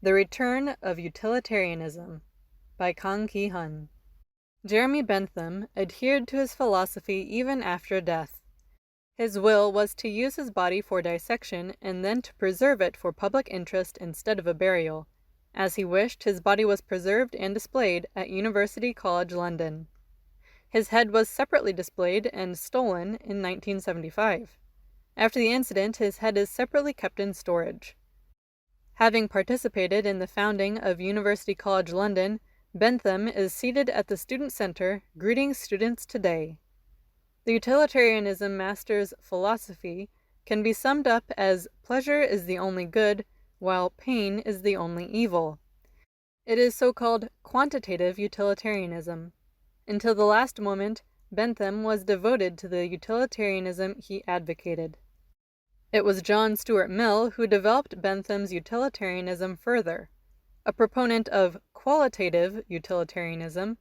The Return of Utilitarianism by Kang Ki-hun. Jeremy Bentham adhered to his philosophy even after death. His will was to use his body for dissection and then to preserve it for public interest instead of a burial. As he wished, his body was preserved and displayed at University College London. His head was separately displayed and stolen in 1975. After the incident, his head is separately kept in storage. Having participated in the founding of University College London, Bentham is seated at the Student Center, greeting students today. The utilitarianism master's philosophy can be summed up as pleasure is the only good, while pain is the only evil. It is so-called quantitative utilitarianism. Until the last moment, Bentham was devoted to the utilitarianism he advocated. It was John Stuart Mill who developed Bentham's utilitarianism further. A proponent of qualitative utilitarianism,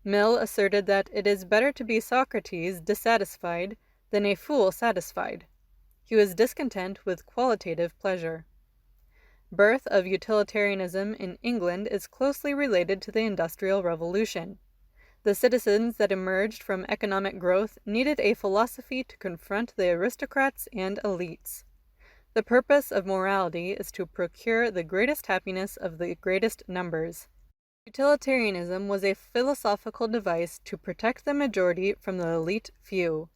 Mill asserted that it is better to be Socrates dissatisfied than a fool satisfied. He was discontent with qualitative pleasure. Birth of utilitarianism in England is closely related to the Industrial Revolution. The citizens that emerged from economic growth needed a philosophy to confront the aristocrats and elites. The purpose of morality is to procure the greatest happiness of the greatest numbers. Utilitarianism was a philosophical device to protect the majority from the elite few.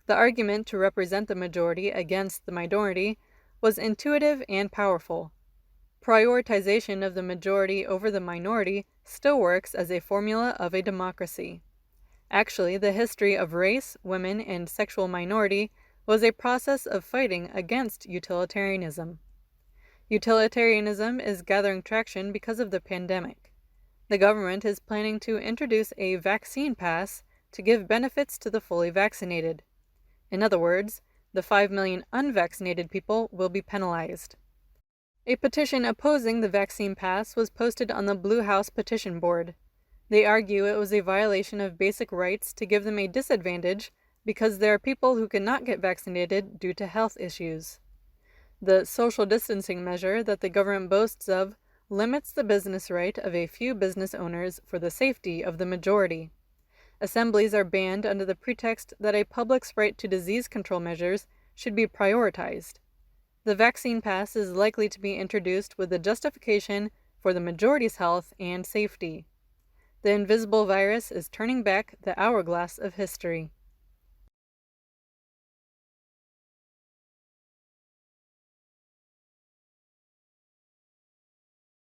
The argument to represent the majority against the minority was intuitive and powerful. Prioritization of the majority over the minority still works as a formula of a democracy. Actually, the history of race, women, and sexual minority was a process of fighting against utilitarianism. Utilitarianism is gathering traction because of the pandemic. The government is planning to introduce a vaccine pass to give benefits to the fully vaccinated. In other words, the 5 million unvaccinated people will be penalized. A petition opposing the vaccine pass was posted on the Blue House petition board. They argue it was a violation of basic rights to give them a disadvantage because there are people who cannot get vaccinated due to health issues. The social distancing measure that the government boasts of limits the business right of a few business owners for the safety of the majority. Assemblies are banned under the pretext that a public's right to disease control measures should be prioritized. The vaccine pass is likely to be introduced with the justification for the majority's health and safety. The invisible virus is turning back the hourglass of history.